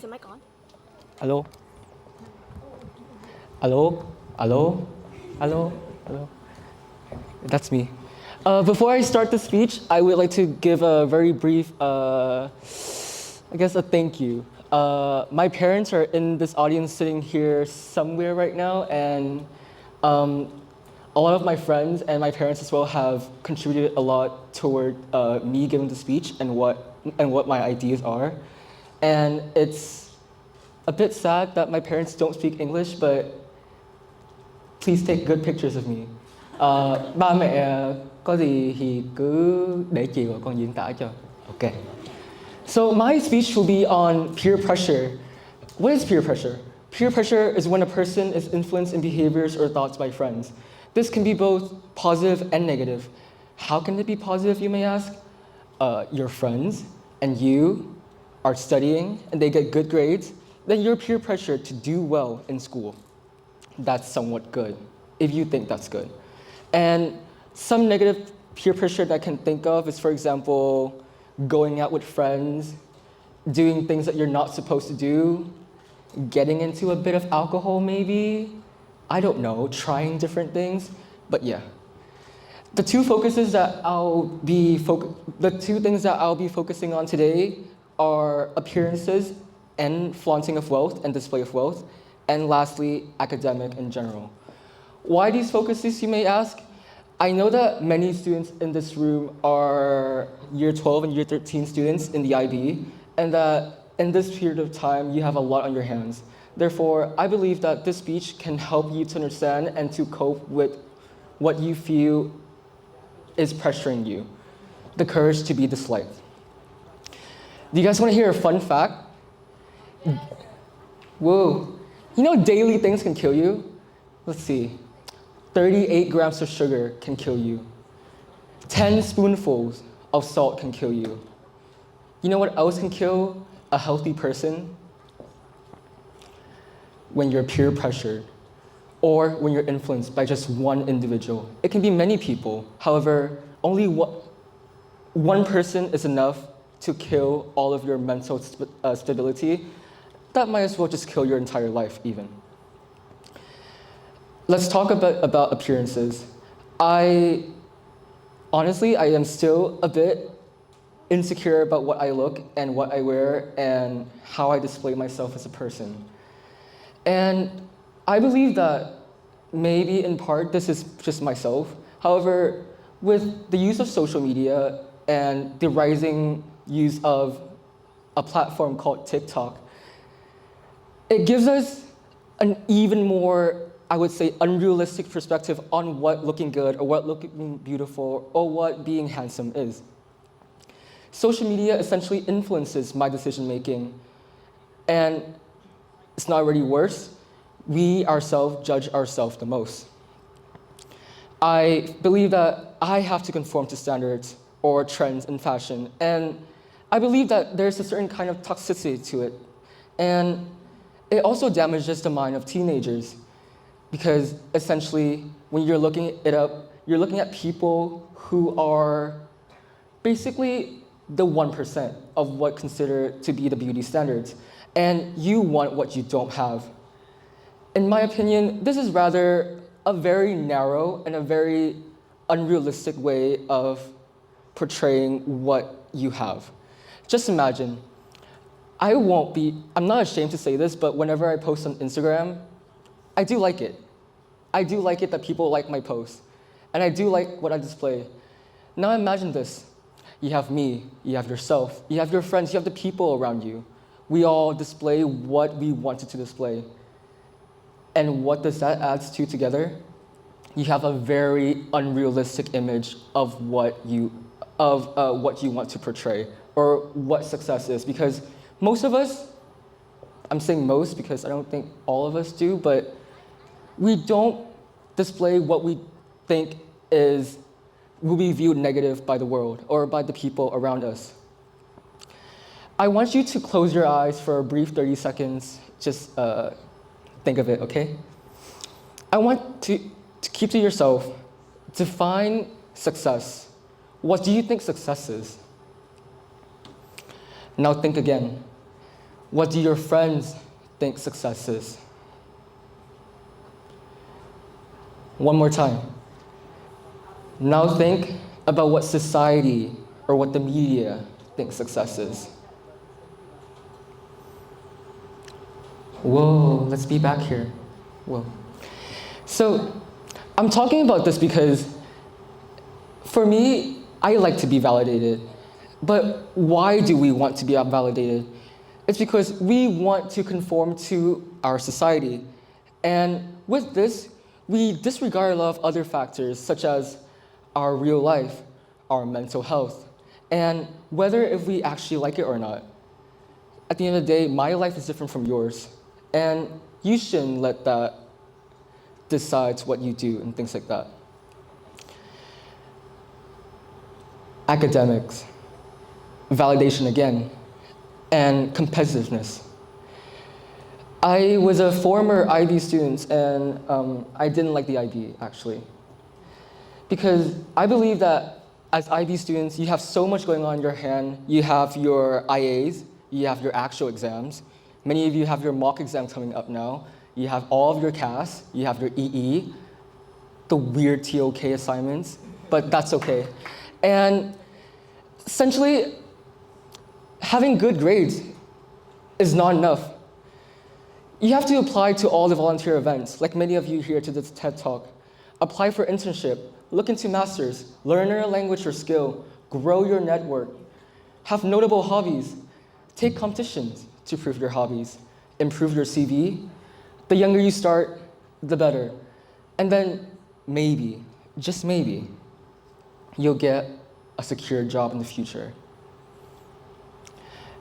Is the mic on? Hello? Hello? Hello? Hello? Hello? That's me. Before I start the speech, I would like to give a very brief, I guess a thank you. My parents are in this audience sitting here somewhere right now, and a lot of my friends and my parents as well have contributed a lot toward me giving the speech and what my ideas are. And it's a bit sad that my parents don't speak English, but please take good pictures of me. Ba mẹ có gì thì cứ để chiều con diễn tả cho. Okay. So my speech will be on peer pressure. What is peer pressure? Peer pressure is when a person is influenced in behaviors or thoughts by friends. This can be both positive and negative. How can it be positive, you may ask? Your friends and you are studying and they get good grades, then you're peer pressured to do well in school. That's somewhat good, if you think that's good. And some negative peer pressure that I can think of is, for example, going out with friends, doing things that you're not supposed to do, getting into a bit of alcohol maybe, I don't know, trying different things, but yeah. The two things that I'll be focusing on today are appearances and flaunting of wealth and display of wealth, and lastly, academic in general. Why these focuses, you may ask? I know that many students in this room are year 12 and year 13 students in the IB, and that in this period of time, you have a lot on your hands. Therefore, I believe that this speech can help you to understand and to cope with what you feel is pressuring you, the courage to be disliked. Do you guys want to hear a fun fact? Whoa. You know daily things can kill you? Let's see. 38 grams of sugar can kill you. 10 spoonfuls of salt can kill you. You know what else can kill a healthy person? When you're peer pressured, or when you're influenced by just one individual. It can be many people. However, only one person is enough to kill all of your mental stability. That might as well just kill your entire life even. Let's talk about appearances. Honestly, I am still a bit insecure about what I look and what I wear and how I display myself as a person. And I believe that maybe in part this is just myself. However, with the use of social media and the rising use of a platform called TikTok, it gives us an even more, I would say, unrealistic perspective on what looking good or what looking beautiful or what being handsome is. Social media essentially influences my decision making, and it's not already worse. We ourselves judge ourselves the most. I believe that I have to conform to standards or trends in fashion, and I believe that there's a certain kind of toxicity to it. And it also damages the mind of teenagers, because essentially, when you're looking it up, you're looking at people who are basically the 1% of what considered to be the beauty standards, and you want what you don't have. In my opinion, this is rather a very narrow and a very unrealistic way of portraying what you have. Just imagine, I'm not ashamed to say this, but whenever I post on Instagram, I do like it. I do like it that people like my posts, and I do like what I display. Now imagine this. You have me, you have yourself, you have your friends, you have the people around you. We all display what we wanted to display. And what does that add to together? You have a very unrealistic image of what you want to portray or what success is. Because most of us, I'm saying most because I don't think all of us do, but we don't display what we think will be viewed negative by the world or by the people around us. I want you to close your eyes for a brief 30 seconds. Just think of it, okay? I want to keep to yourself, define success. What do you think success is? Now think again. What do your friends think success is? One more time. Now think about what society or what the media thinks success is. Whoa, let's be back here. Whoa. So I'm talking about this because for me, I like to be validated. But why do we want to be validated? It's because we want to conform to our society. And with this, we disregard a lot of other factors, such as our real life, our mental health, and whether if we actually like it or not. At the end of the day, my life is different from yours, and you shouldn't let that decide what you do and things like that. Academics, validation again, and competitiveness. I was a former IB student, and I didn't like the IB, actually. Because I believe that as IB students, you have so much going on in your hand. You have your IAs, you have your actual exams. Many of you have your mock exams coming up now. You have all of your CAS, you have your EE, the weird TOK assignments, but that's okay. And essentially, having good grades is not enough. You have to apply to all the volunteer events, like many of you here to this TED Talk. Apply for internship, look into masters, learn a language or skill, grow your network, have notable hobbies, take competitions to prove your hobbies, improve your CV. The younger you start, the better. And then maybe, just maybe, you'll get a secure job in the future.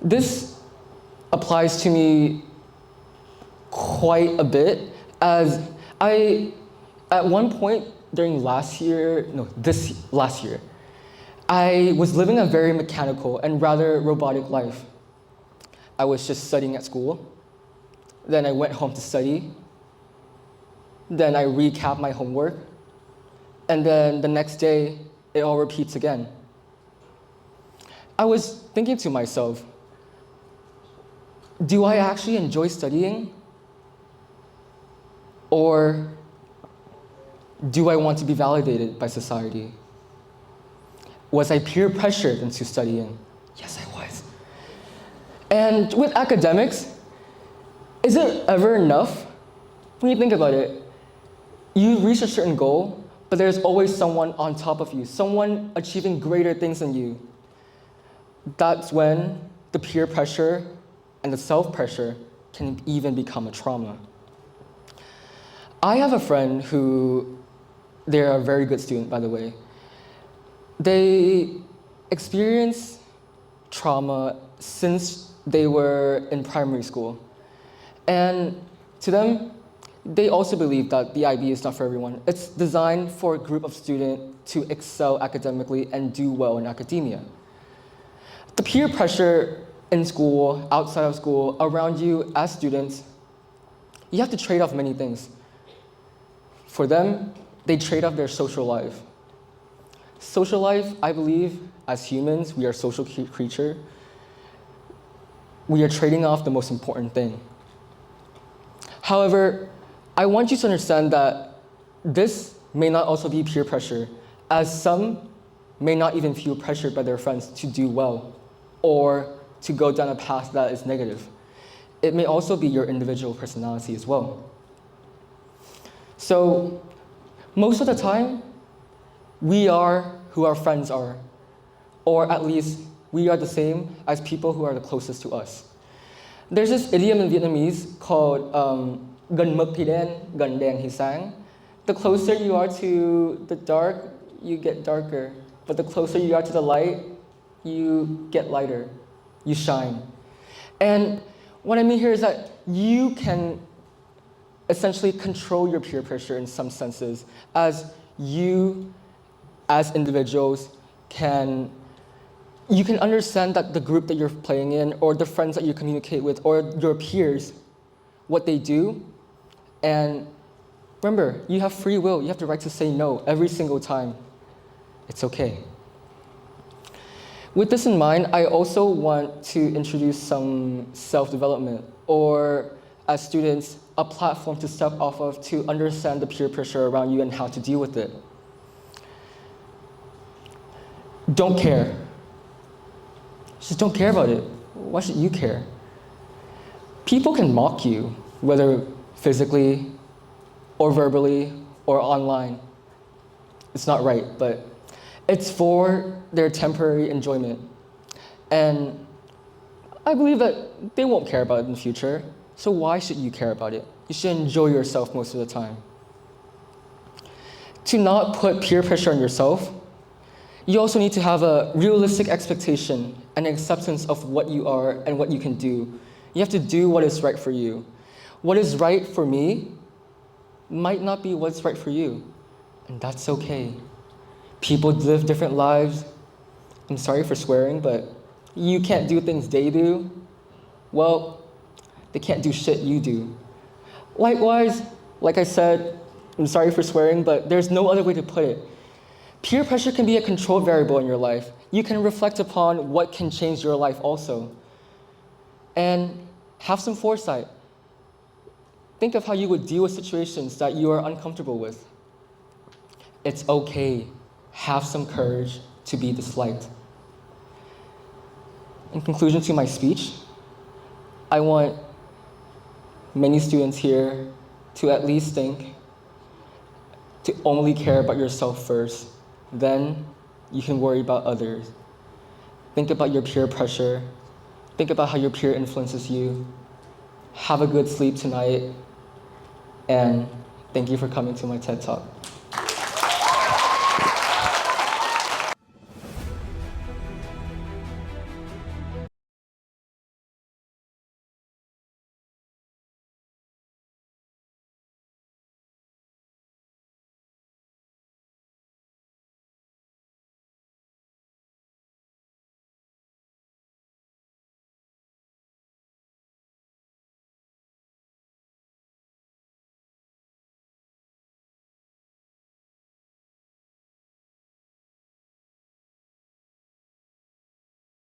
This applies to me quite a bit, as at one point during last year, I was living a very mechanical and rather robotic life. I was just studying at school, then I went home to study, then I recap my homework, and then the next day, it all repeats again. I was thinking to myself, do I actually enjoy studying? Or do I want to be validated by society? Was I peer pressured into studying? Yes, I was. And with academics, is it ever enough? When you think about it, you reach a certain goal, but there's always someone on top of you, someone achieving greater things than you. That's when the peer pressure and the self-pressure can even become a trauma. I have a friend who, they're a very good student, by the way. They experience trauma since they were in primary school. And to them, they also believe that the IB is not for everyone. It's designed for a group of students to excel academically and do well in academia. The peer pressure in school, outside of school, around you as students, you have to trade off many things. For them, they trade off their social life. Social life, I believe, as humans, we are social creatures. We are trading off the most important thing. However, I want you to understand that this may not also be peer pressure, as some may not even feel pressured by their friends to do well or to go down a path that is negative. It may also be your individual personality as well. So, most of the time, we are who our friends are, or at least we are the same as people who are the closest to us. There's this idiom in Vietnamese called gần mực thì đen, gần đèn thì sáng. The closer you are to the dark, you get darker. But the closer you are to the light, you get lighter, you shine. And what I mean here is that you can essentially control your peer pressure in some senses, as you, as individuals, you can understand that the group that you're playing in, or the friends that you communicate with, or your peers, what they do. And remember, you have free will. You have the right to say no every single time. It's okay. With this in mind, I also want to introduce some self-development, or as students, a platform to step off of to understand the peer pressure around you and how to deal with it. Don't care. Just don't care about it. Why should you care? People can mock you, whether physically or verbally or online. It's not right, but it's for their temporary enjoyment. And I believe that they won't care about it in the future, so why should you care about it? You should enjoy yourself most of the time. To not put peer pressure on yourself, you also need to have a realistic expectation and acceptance of what you are and what you can do. You have to do what is right for you. What is right for me might not be what's right for you, and that's okay. People live different lives. I'm sorry for swearing, but you can't do things they do. Well, they can't do shit you do. Likewise, like I said, I'm sorry for swearing, but there's no other way to put it. Peer pressure can be a control variable in your life. You can reflect upon what can change your life also. And have some foresight. Think of how you would deal with situations that you are uncomfortable with. It's okay. Have some courage to be disliked. In conclusion to my speech, I want many students here to at least think to only care about yourself first. Then you can worry about others. Think about your peer pressure. Think about how your peer influences you. Have a good sleep tonight. And thank you for coming to my TED Talk.